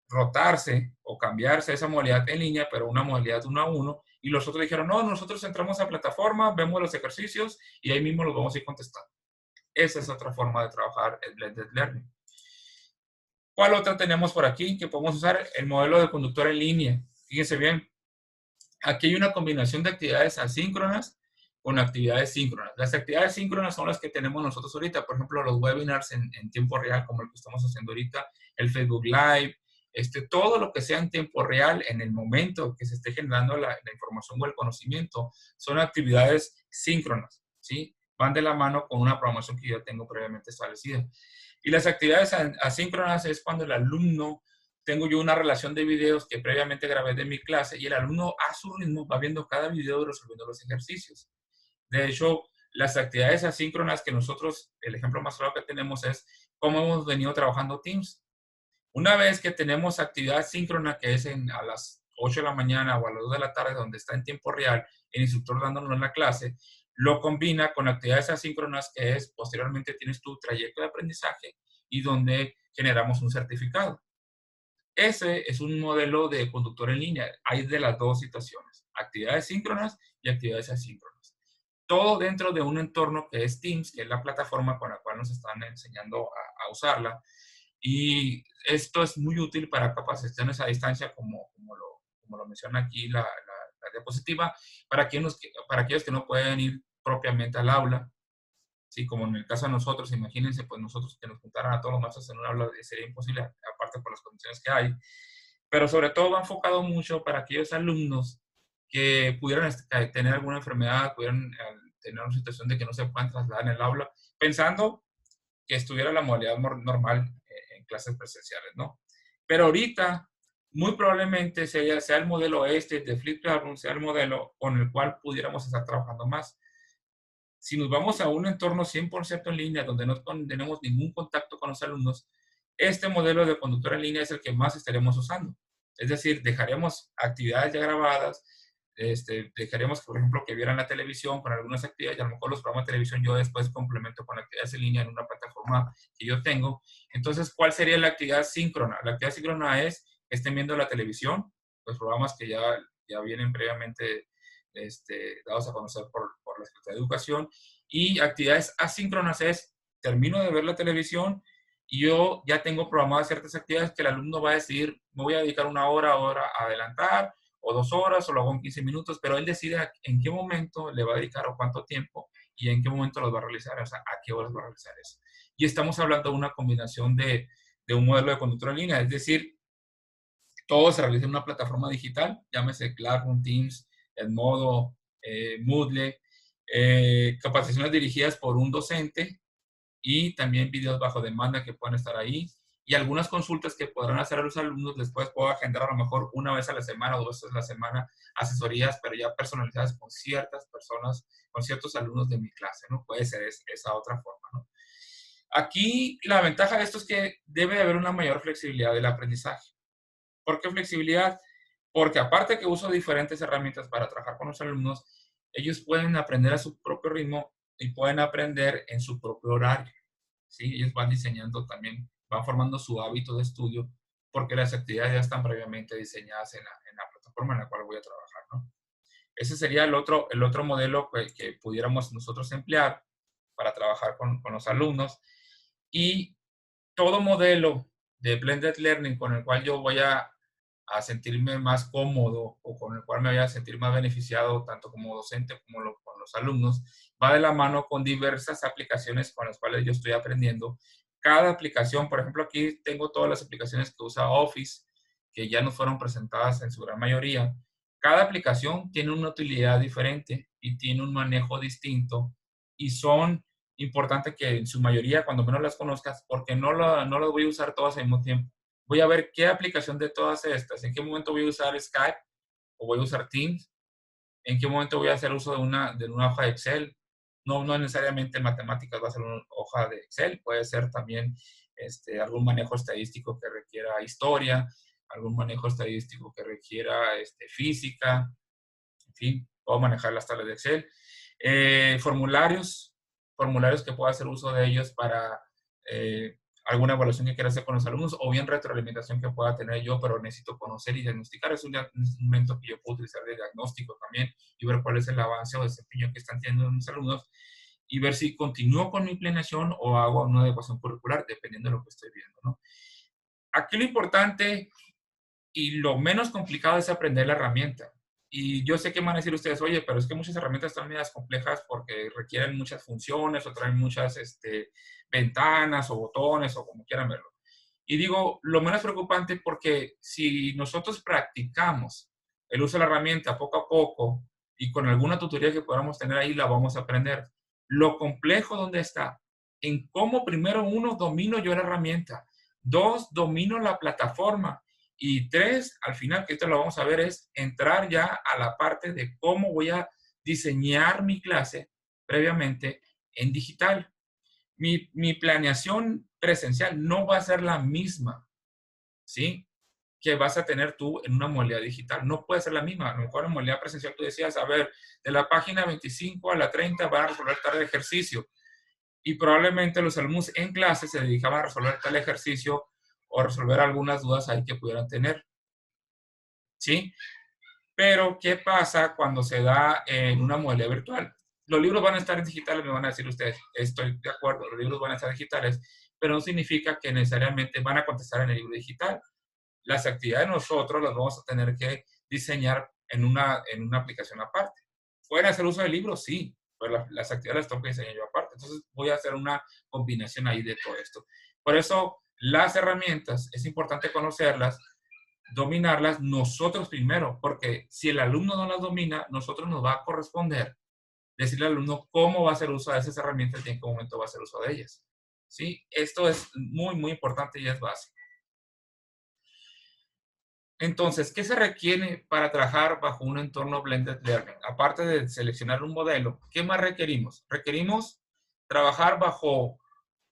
S1: rotarse o cambiarse esa modalidad en línea, pero una modalidad 1 a 1, y los otros dijeron, no, nosotros entramos a plataforma, vemos los ejercicios y ahí mismo los vamos a ir contestando. Esa es otra forma de trabajar el Blended Learning. ¿Cuál otra tenemos por aquí que podemos usar? El modelo de conductor en línea. Fíjense bien, aquí hay una combinación de actividades asíncronas con actividades síncronas. Las actividades síncronas son las que tenemos nosotros ahorita, por ejemplo, los webinars en tiempo real, como el que estamos haciendo ahorita, el Facebook Live, todo lo que sea en tiempo real, en el momento que se esté generando la información o el conocimiento, son actividades síncronas, ¿sí? Van de la mano con una programación que yo tengo previamente establecida. Y las actividades asíncronas es cuando el alumno, tengo yo una relación de videos que previamente grabé de mi clase y el alumno a su ritmo va viendo cada video y resolviendo los ejercicios. De hecho, las actividades asíncronas que nosotros, el ejemplo más claro que tenemos es cómo hemos venido trabajando Teams. Una vez que tenemos actividad síncrona, que es a las 8 de la mañana o a las 2 de la tarde, donde está en tiempo real el instructor dándonos la clase, lo combina con actividades asíncronas, que es posteriormente tienes tu trayecto de aprendizaje y donde generamos un certificado. Ese es un modelo de conductor en línea. Hay de las dos situaciones, actividades síncronas y actividades asíncronas. Todo dentro de un entorno que es Teams, que es la plataforma con la cual nos están enseñando a usarla. Y esto es muy útil para capacitaciones a distancia, como lo menciona aquí la diapositiva, para aquellos que no pueden ir propiamente al aula. Sí, como en el caso de nosotros, imagínense, pues nosotros que nos juntaran a todos los maestros en un aula sería imposible, aparte por las condiciones que hay. Pero sobre todo va enfocado mucho para aquellos alumnos que pudieran tener alguna enfermedad, pudieran tener una situación de que no se puedan trasladar en el aula, pensando que estuviera la modalidad normal en clases presenciales, ¿no? Pero ahorita, muy probablemente sea el modelo de Flip Classroom, sea el modelo con el cual pudiéramos estar trabajando más. Si nos vamos a un entorno 100% en línea, donde no tenemos ningún contacto con los alumnos, este modelo de conductor en línea es el que más estaremos usando. Es decir, dejaremos actividades ya grabadas, dejaremos, por ejemplo, que vieran la televisión con algunas actividades, y a lo mejor los programas de televisión yo después complemento con actividades en línea en una plataforma que yo tengo. Entonces, ¿cuál sería la actividad síncrona? La actividad síncrona es que estén viendo la televisión, los programas que ya vienen previamente dados a conocer por la Secretaría de Educación, y actividades asíncronas es, termino de ver la televisión y yo ya tengo programadas ciertas actividades que el alumno va a decidir, me voy a dedicar 1 hora, a adelantar, o 2 horas, o lo hago en 15 minutos, pero él decide en qué momento le va a dedicar o cuánto tiempo y en qué momento los va a realizar, o sea, a qué horas va a realizar eso. Y estamos hablando de una combinación de un modelo de conductor en línea, es decir, todo se realiza en una plataforma digital, llámese Classroom, Teams, Edmodo, Moodle, capacitaciones dirigidas por un docente y también videos bajo demanda que pueden estar ahí y algunas consultas que podrán hacer a los alumnos. Después puedo agendar a lo mejor 1 vez a la semana o 2 veces a la semana asesorías, pero ya personalizadas con ciertas personas, con ciertos alumnos de mi clase, ¿no? Puede ser esa otra forma, ¿no? Aquí la ventaja de esto es que debe de haber una mayor flexibilidad del aprendizaje. ¿Por qué flexibilidad? Porque aparte que uso diferentes herramientas para trabajar con los alumnos, ellos pueden aprender a su propio ritmo y pueden aprender en su propio horario. ¿Sí? Ellos van diseñando también, van formando su hábito de estudio porque las actividades ya están previamente diseñadas en la plataforma en la cual voy a trabajar, ¿no? Ese sería el otro modelo que pudiéramos nosotros emplear para trabajar con los alumnos. Y todo modelo de Blended Learning con el cual yo voy a sentirme más cómodo o con el cual me voy a sentir más beneficiado, tanto como docente como con los alumnos, va de la mano con diversas aplicaciones con las cuales yo estoy aprendiendo. Cada aplicación, por ejemplo, aquí tengo todas las aplicaciones que usa Office, que ya nos fueron presentadas en su gran mayoría. Cada aplicación tiene una utilidad diferente y tiene un manejo distinto y son importantes que en su mayoría, cuando menos las conozcas, porque no las voy a usar todas al mismo tiempo. Voy a ver qué aplicación de todas estas, en qué momento voy a usar Skype o voy a usar Teams, en qué momento voy a hacer uso de una hoja de Excel. No necesariamente en matemáticas va a ser una hoja de Excel, puede ser también algún manejo estadístico que requiera historia, algún manejo estadístico que requiera física, en fin, puedo manejar las tablas de Excel. Formularios, formularios que pueda hacer uso de ellos para alguna evaluación que quiera hacer con los alumnos, o bien retroalimentación que pueda tener yo, pero necesito conocer y diagnosticar. Es un instrumento que yo puedo utilizar de diagnóstico también y ver cuál es el avance o desempeño que están teniendo mis alumnos y ver si continúo con mi planeación o hago una adecuación curricular, dependiendo de lo que estoy viendo, ¿no? Aquí lo importante y lo menos complicado es aprender la herramienta. Y yo sé que van a decir ustedes, oye, pero es que muchas herramientas están medias complejas porque requieren muchas funciones o traen muchas ventanas o botones o como quieran verlo. Y digo, lo menos preocupante porque si nosotros practicamos el uso de la herramienta poco a poco y con alguna tutoría que podamos tener ahí, la vamos a aprender. Lo complejo, ¿dónde está? En cómo primero uno domino yo la herramienta, dos, domino la plataforma y tres, al final, que esto lo vamos a ver, es entrar ya a la parte de cómo voy a diseñar mi clase previamente en digital. Mi planeación presencial no va a ser la misma, ¿sí? Que vas a tener tú en una modalidad digital. No puede ser la misma. A lo mejor en modalidad presencial tú decías, a ver, de la página 25 a la 30 van a resolver tal ejercicio. Y probablemente los alumnos en clase se dedicaban a resolver tal ejercicio o resolver algunas dudas ahí que pudieran tener, ¿sí? Pero, ¿qué pasa cuando se da en una modalidad virtual? Los libros van a estar en digitales, me van a decir ustedes. Estoy de acuerdo, los libros van a estar digitales, pero no significa que necesariamente van a contestar en el libro digital. Las actividades nosotros las vamos a tener que diseñar en una aplicación aparte. ¿Pueden hacer uso del libro? Sí, pero las actividades las tengo que diseñar yo aparte. Entonces, voy a hacer una combinación ahí de todo esto. Por eso, las herramientas, es importante conocerlas, dominarlas nosotros primero, porque si el alumno no las domina, nosotros nos va a corresponder decirle al alumno cómo va a hacer uso de esas herramientas y en qué momento va a hacer uso de ellas. ¿Sí? Esto es muy, muy importante y es básico. Entonces, ¿qué se requiere para trabajar bajo un entorno blended learning? Aparte de seleccionar un modelo, ¿qué más requerimos? Requerimos trabajar bajo,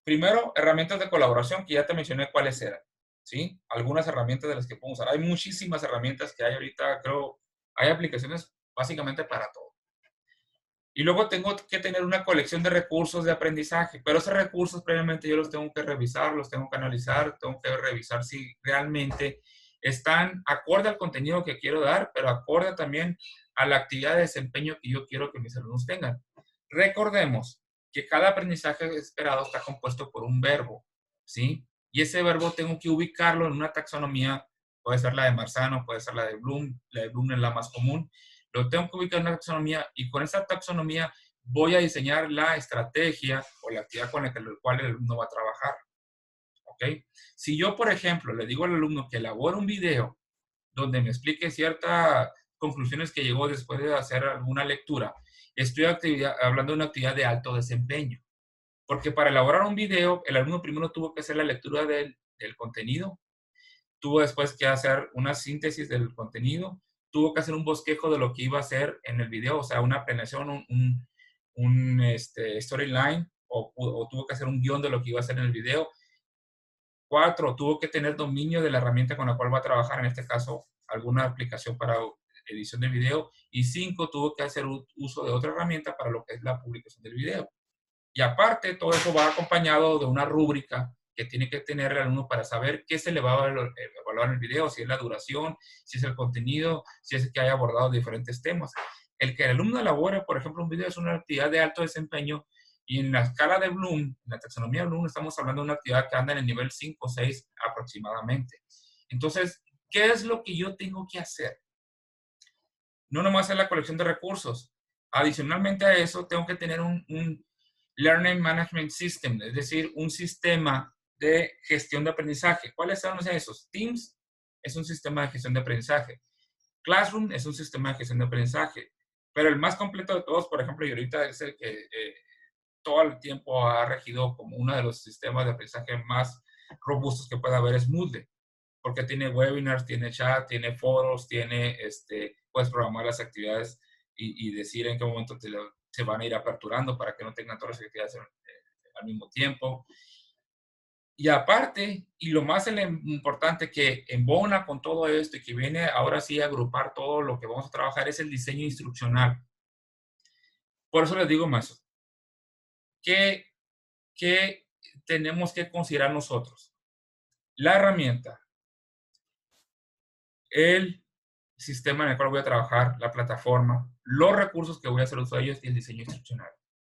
S1: primero, herramientas de colaboración, que ya te mencioné cuáles eran, ¿sí? Algunas herramientas de las que podemos usar. Hay muchísimas herramientas que hay ahorita, creo, hay aplicaciones básicamente para todo. Y luego tengo que tener una colección de recursos de aprendizaje, pero esos recursos previamente yo los tengo que revisar, los tengo que analizar, tengo que revisar si realmente están acorde al contenido que quiero dar, pero acorde también a la actividad de desempeño que yo quiero que mis alumnos tengan. Recordemos que cada aprendizaje esperado está compuesto por un verbo, ¿sí? Y ese verbo tengo que ubicarlo en una taxonomía, puede ser la de Marzano, puede ser la de Bloom es la más común, lo tengo que ubicar en una taxonomía y con esa taxonomía voy a diseñar la estrategia o la actividad con la cual el alumno va a trabajar. ¿Ok? Si yo, por ejemplo, le digo al alumno que elabore un video donde me explique ciertas conclusiones que llegó después de hacer alguna lectura, estoy hablando de una actividad de alto desempeño. Porque para elaborar un video, el alumno primero tuvo que hacer la lectura del contenido, tuvo después que hacer una síntesis del contenido, tuvo que hacer un bosquejo de lo que iba a hacer en el video, o sea, una planeación, un storyline, o tuvo que hacer un guión de lo que iba a hacer en el video. 4, tuvo que tener dominio de la herramienta con la cual va a trabajar, en este caso, alguna aplicación para edición de video. Y 5, tuvo que hacer uso de otra herramienta para lo que es la publicación del video. Y aparte, todo eso va acompañado de una rúbrica que tiene que tener el alumno para saber qué se le va a evaluar en el video, si es la duración, si es el contenido, si es que haya abordado diferentes temas. El que el alumno elabore, por ejemplo, un video es una actividad de alto desempeño y en la escala de Bloom, en la taxonomía de Bloom, estamos hablando de una actividad que anda en el nivel 5 o 6 aproximadamente. Entonces, ¿qué es lo que yo tengo que hacer? No nomás es la colección de recursos. Adicionalmente a eso, tengo que tener un Learning Management System, es decir, un sistema de gestión de aprendizaje. ¿Cuáles son esos? Teams es un sistema de gestión de aprendizaje. Classroom es un sistema de gestión de aprendizaje. Pero el más completo de todos, por ejemplo, y ahorita es el que todo el tiempo ha regido como uno de los sistemas de aprendizaje más robustos que pueda haber, es Moodle, porque tiene webinars, tiene chat, tiene foros, puedes programar las actividades y decir en qué momento se van a ir aperturando para que no tengan todas las actividades al mismo tiempo. Y aparte, y lo más importante que embona con todo esto y que viene ahora sí a agrupar todo lo que vamos a trabajar es el diseño instruccional. Por eso les digo, maestros, ¿Qué, qué tenemos que considerar nosotros? La herramienta, el sistema en el cual voy a trabajar, la plataforma, los recursos que voy a hacer uso de ellos y el diseño instruccional.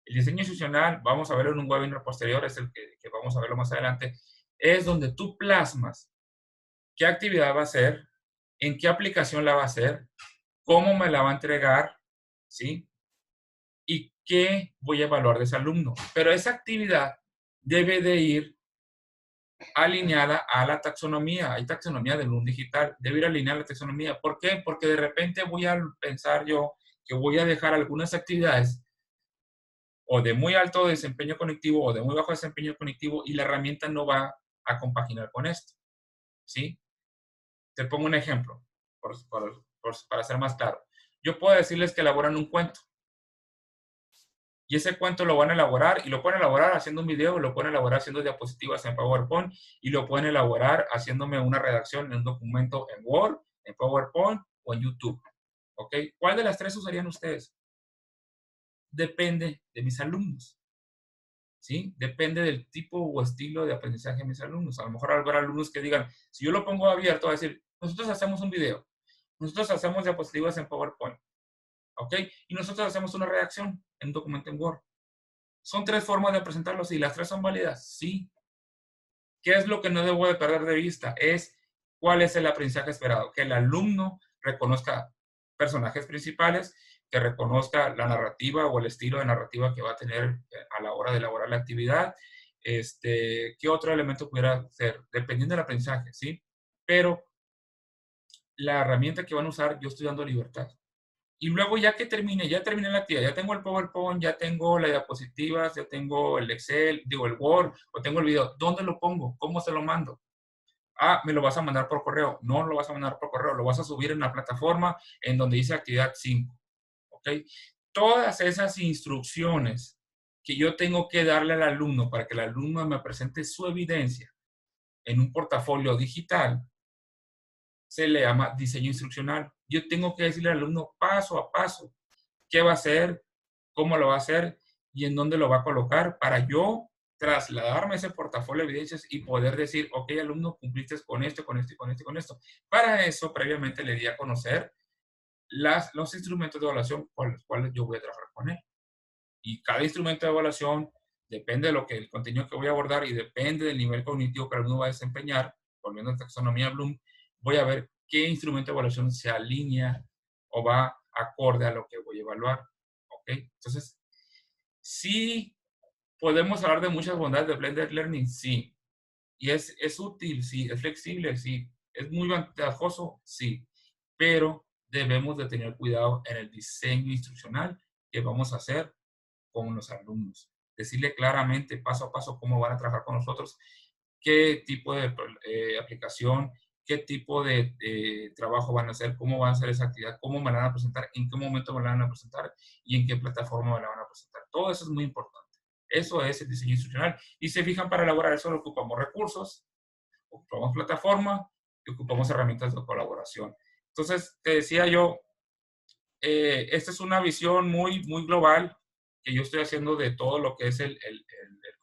S1: El diseño instruccional, vamos a verlo en un webinar posterior, es el que vamos a verlo más adelante, es donde tú plasmas qué actividad va a hacer, en qué aplicación la va a hacer, cómo me la va a entregar, ¿sí? Y qué voy a evaluar de ese alumno. Pero esa actividad debe de ir alineada a la taxonomía. Hay taxonomía del Bloom digital. Debe ir alineada a la taxonomía. ¿Por qué? Porque de repente voy a pensar yo que voy a dejar algunas actividades o de muy alto desempeño conectivo o de muy bajo desempeño conectivo y la herramienta no va a compaginar con esto. ¿Sí? Te pongo un ejemplo para ser más claro. Yo puedo decirles que elaboran un cuento. Y ese cuento lo van a elaborar y lo pueden elaborar haciendo un video, lo pueden elaborar haciendo diapositivas en PowerPoint y lo pueden elaborar haciéndome una redacción en un documento en Word, en PowerPoint o en YouTube. ¿Ok? ¿Cuál de las tres usarían ustedes? Depende de mis alumnos. ¿Sí? Depende del tipo o estilo de aprendizaje de mis alumnos. A lo mejor habrá alumnos que digan, si yo lo pongo abierto, va a decir, nosotros hacemos un video, nosotros hacemos diapositivas en PowerPoint. ¿Ok? Y nosotros hacemos una redacción en un documento en Word. Son tres formas de presentarlos y las tres son válidas. Sí. ¿Qué es lo que no debo de perder de vista? Es cuál es el aprendizaje esperado. Que el alumno reconozca personajes principales, que reconozca la narrativa o el estilo de narrativa que va a tener a la hora de elaborar la actividad. ¿Qué otro elemento pudiera ser? Dependiendo del aprendizaje, ¿sí? Pero la herramienta que van a usar, yo estoy dando libertad. Y luego ya que termine, ya terminé la actividad, ya tengo el PowerPoint, ya tengo las diapositivas, ya tengo el Excel, digo el Word, o tengo el video. ¿Dónde lo pongo? ¿Cómo se lo mando? Ah, me lo vas a mandar por correo. No lo vas a mandar por correo, lo vas a subir en la plataforma en donde dice actividad 5. ¿Ok? Todas esas instrucciones que yo tengo que darle al alumno para que el alumno me presente su evidencia en un portafolio digital, se le llama diseño instruccional. Yo tengo que decirle al alumno paso a paso qué va a hacer, cómo lo va a hacer y en dónde lo va a colocar para yo trasladarme ese portafolio de evidencias y poder decir, ok, alumno, cumpliste con esto, con esto y con esto y con esto. Para eso, previamente le di a conocer los instrumentos de evaluación con los cuales yo voy a trabajar con él. Y cada instrumento de evaluación depende de lo que el contenido que voy a abordar y depende del nivel cognitivo que el alumno va a desempeñar. Volviendo a la taxonomía Bloom, voy a ver qué instrumento de evaluación se alinea o va acorde a lo que voy a evaluar. ¿Ok? Entonces, sí podemos hablar de muchas bondades de Blended Learning, sí. Y es útil, sí. Es flexible, sí. Es muy ventajoso, sí. Pero debemos de tener cuidado en el diseño instruccional que vamos a hacer con los alumnos. Decirle claramente, paso a paso, cómo van a trabajar con nosotros, qué tipo de aplicación, qué tipo de trabajo van a hacer, cómo van a hacer esa actividad, cómo me la van a presentar, en qué momento me la van a presentar y en qué plataforma me la van a presentar. Todo eso es muy importante. Eso es el diseño instruccional. Y se fijan, para elaborar eso ocupamos recursos, ocupamos plataforma y ocupamos herramientas de colaboración. Entonces, te decía yo, esta es una visión muy, muy global que yo estoy haciendo de todo lo que es el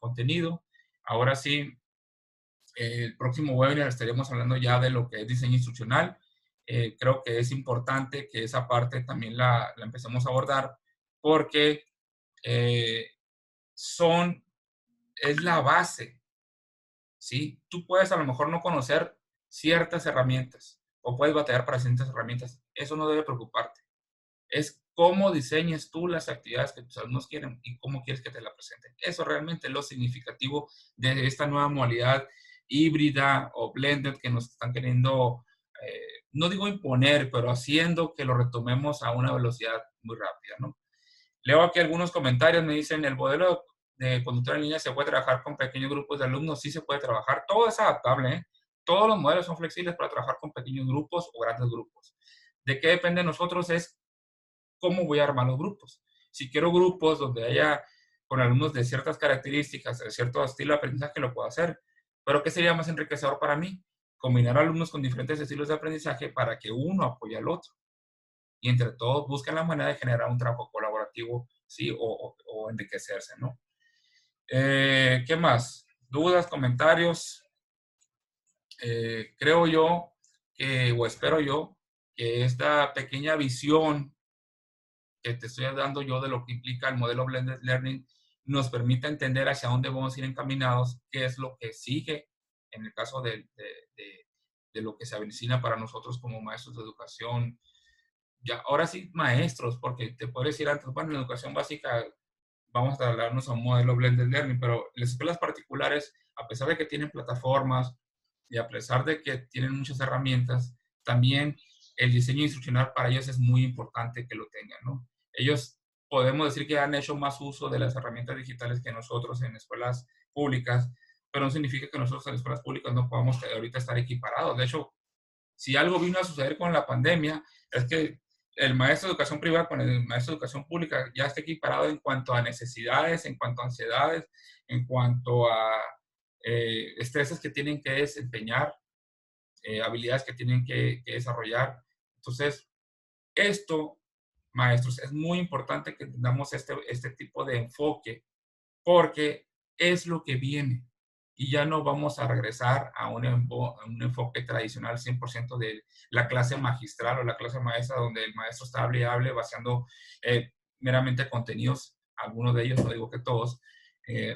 S1: contenido. Ahora sí, el próximo webinar estaremos hablando ya de lo que es diseño instruccional. Creo que es importante que esa parte también la empecemos a abordar porque eh, es la base, ¿sí? Tú puedes a lo mejor no conocer ciertas herramientas o puedes batallar para ciertas herramientas. Eso no debe preocuparte. Es cómo diseñes tú las actividades que tus alumnos quieren y cómo quieres que te la presenten. Eso realmente es lo significativo de esta nueva modalidad híbrida o blended que nos están queriendo, no digo imponer, pero haciendo que lo retomemos a una velocidad muy rápida, ¿no? Leo aquí algunos comentarios, me dicen, el modelo de conductor en línea se puede trabajar con pequeños grupos de alumnos, sí se puede trabajar, todo es adaptable, ¿eh? Todos los modelos son flexibles para trabajar con pequeños grupos o grandes grupos. ¿De qué depende de nosotros? Es cómo voy a armar los grupos. Si quiero grupos donde haya con alumnos de ciertas características, de cierto estilo de aprendizaje, lo puedo hacer. Pero ¿qué sería más enriquecedor para mí? Combinar alumnos con diferentes estilos de aprendizaje para que uno apoye al otro. Y entre todos busquen la manera de generar un trabajo colaborativo, ¿sí? O enriquecerse, ¿no? ¿Qué más? ¿Dudas, comentarios? Creo yo o espero yo, que esta pequeña visión que te estoy dando yo de lo que implica el modelo Blended Learning nos permita entender hacia dónde vamos a ir encaminados, qué es lo que sigue en el caso de lo que se avecina para nosotros como maestros de educación. Ya, ahora sí, maestros, porque te puedo decir antes, bueno, en la educación básica vamos a trasladarnos a un modelo Blended Learning, pero las escuelas particulares, a pesar de que tienen plataformas y a pesar de que tienen muchas herramientas, también el diseño instruccional para ellos es muy importante que lo tengan, ¿no? Ellos podemos decir que han hecho más uso de las herramientas digitales que nosotros en escuelas públicas, pero no significa que nosotros en escuelas públicas no podamos ahorita estar equiparados. De hecho, si algo vino a suceder con la pandemia, es que el maestro de educación privada con el maestro de educación pública ya está equiparado en cuanto a necesidades, en cuanto a ansiedades, en cuanto a estreses que tienen que desempeñar, habilidades que tienen que desarrollar. Entonces, esto, maestros, es muy importante que tengamos este tipo de enfoque porque es lo que viene y ya no vamos a regresar a un enfoque tradicional 100% de la clase magistral o la clase maestra donde el maestro está hable y hable vaciando meramente contenidos, algunos de ellos, no digo que todos.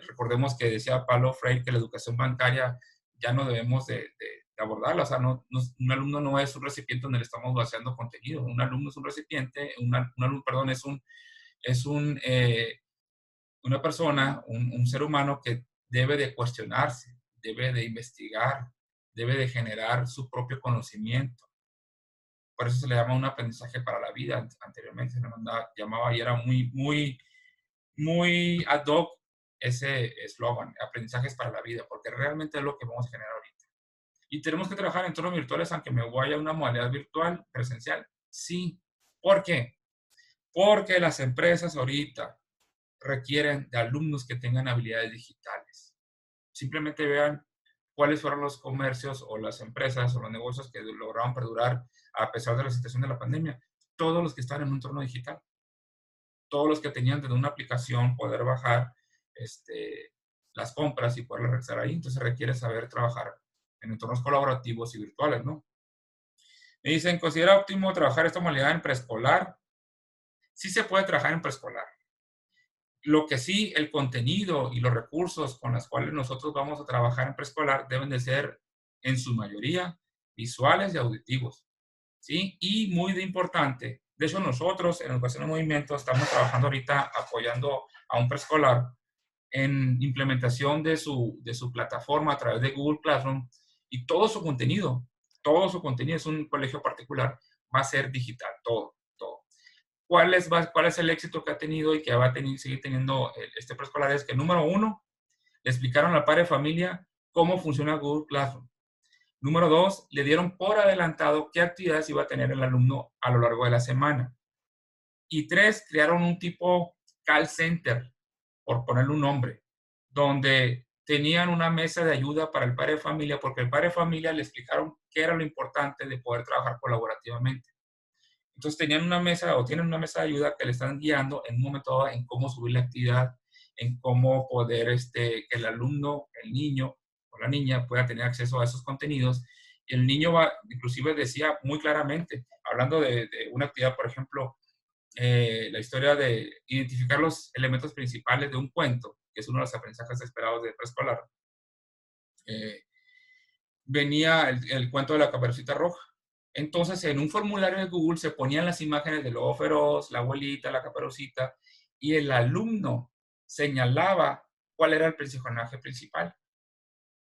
S1: Recordemos que decía Paulo Freire que la educación bancaria ya no debemos de abordarla, o sea, un alumno no es un recipiente donde le estamos vaciando contenido, un alumno es un recipiente, un alumno, perdón, es una persona, un ser humano que debe de cuestionarse, debe de investigar, debe de generar su propio conocimiento. Por eso se le llama un aprendizaje para la vida. Anteriormente se le llamaba y era muy ad hoc ese eslogan, aprendizajes para la vida, porque realmente es lo que vamos a generar ahorita. Y tenemos que trabajar en entornos virtuales, aunque me vaya a una modalidad virtual, presencial. Sí. ¿Por qué? Porque las empresas ahorita requieren de alumnos que tengan habilidades digitales. Simplemente vean cuáles fueron los comercios o las empresas o los negocios que lograron perdurar a pesar de la situación de la pandemia. Todos los que están en un entorno digital, todos los que tenían desde una aplicación poder bajar las compras y poder realizar ahí. Entonces requiere saber trabajar en entornos colaborativos y virtuales, ¿no? Me dicen, ¿considera óptimo trabajar esta modalidad en preescolar? Sí se puede trabajar en preescolar. Lo que sí, el contenido y los recursos con los cuales nosotros vamos a trabajar en preescolar deben de ser, en su mayoría, visuales y auditivos, ¿sí? Y muy importante, de hecho nosotros en Educación en Movimiento estamos trabajando ahorita apoyando a un preescolar en implementación de su plataforma a través de Google Classroom y todo su contenido es un colegio particular, va a ser digital, todo, todo. ¿Cuál es el éxito que ha tenido y que va a seguir teniendo este preescolar? Es que, número uno, le explicaron al padre de familia cómo funciona Google Classroom. Número dos, le dieron por adelantado qué actividades iba a tener el alumno a lo largo de la semana. Y tres, crearon un tipo call center, por ponerle un nombre, donde tenían una mesa de ayuda para el padre de familia, porque el padre de familia le explicaron qué era lo importante de poder trabajar colaborativamente. Entonces tenían una mesa o tienen una mesa de ayuda que le están guiando en un momento dado en cómo subir la actividad, en cómo poder que el alumno, el niño o la niña pueda tener acceso a esos contenidos. Y el niño inclusive decía muy claramente, hablando de una actividad, por ejemplo, la historia de identificar los elementos principales de un cuento, que es uno de los aprendizajes esperados de preescolar. Venía el cuento de la Caperucita Roja. Entonces, en un formulario de Google se ponían las imágenes del lobo feroz, la abuelita, la caperucita, y el alumno señalaba cuál era el personaje principal.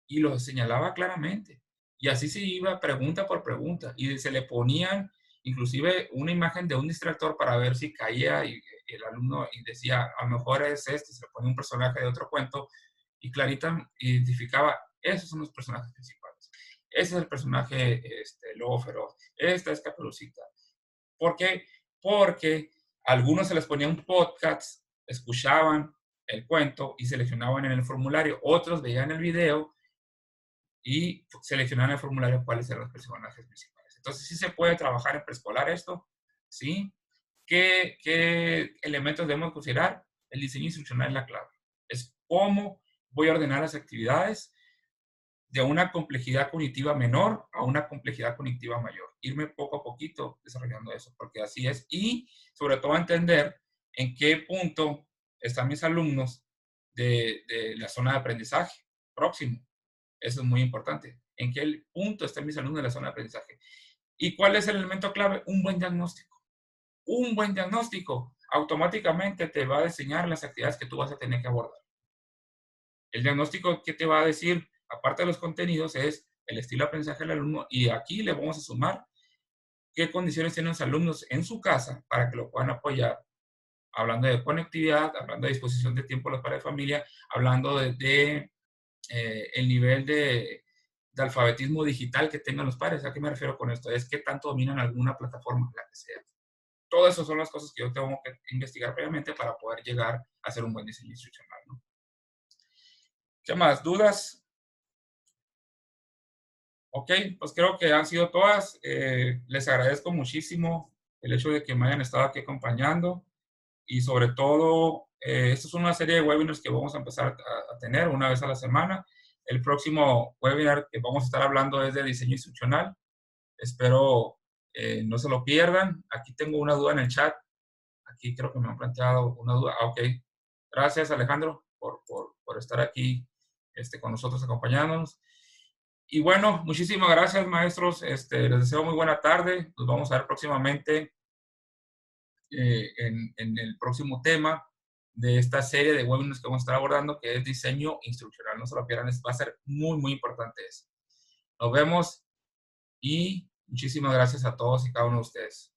S1: Y lo señalaba claramente. Y así se iba pregunta por pregunta. Y se le ponían inclusive una imagen de un distractor para ver si caía y el alumno y decía, a lo mejor es se le pone un personaje de otro cuento y clarita identificaba, esos son los personajes principales. Ese es el personaje lobo feroz. Esta es Caperucita. ¿Por qué? Porque a algunos se les ponía un podcast, escuchaban el cuento y seleccionaban en el formulario. Otros veían el video y seleccionaban en el formulario cuáles eran los personajes principales. Entonces, sí se puede trabajar en preescolar esto, ¿sí? ¿Qué elementos debemos considerar? El diseño instruccional es la clave. Es cómo voy a ordenar las actividades de una complejidad cognitiva menor a una complejidad cognitiva mayor. Irme poco a poquito desarrollando eso, porque así es. Y sobre todo entender en qué punto están mis alumnos de la zona de aprendizaje próximo. Eso es muy importante. ¿En qué punto están mis alumnos de la zona de aprendizaje? ¿Y cuál es el elemento clave? Un buen diagnóstico. Un buen diagnóstico automáticamente te va a diseñar las actividades que tú vas a tener que abordar. El diagnóstico que te va a decir, aparte de los contenidos, es el estilo de aprendizaje del alumno, y aquí le vamos a sumar qué condiciones tienen los alumnos en su casa para que lo puedan apoyar. Hablando de conectividad, hablando de disposición de tiempo a los padres de familia, hablando de el nivel de alfabetismo digital que tengan los padres. ¿A qué me refiero con esto? Es qué tanto dominan alguna plataforma, la que sea. Todas esas son las cosas que yo tengo que investigar previamente para poder llegar a hacer un buen diseño instruccional, ¿no? ¿Qué más? ¿Dudas? Ok, pues creo que han sido todas. Les agradezco muchísimo el hecho de que me hayan estado aquí acompañando, y sobre todo, esta es una serie de webinars que vamos a empezar a tener una vez a la semana. El próximo webinar que vamos a estar hablando es de diseño instruccional. Espero no se lo pierdan. Aquí tengo una duda en el chat. Aquí creo que me han planteado una duda. Ok. Gracias, Alejandro, por estar aquí con nosotros acompañándonos. Y bueno, muchísimas gracias, maestros. Les deseo muy buena tarde. Nos vamos a ver próximamente en el próximo tema de esta serie de webinars que vamos a estar abordando, que es diseño instruccional. No se lo pierdan, va a ser muy, muy importante eso. Nos vemos y muchísimas gracias a todos y cada uno de ustedes.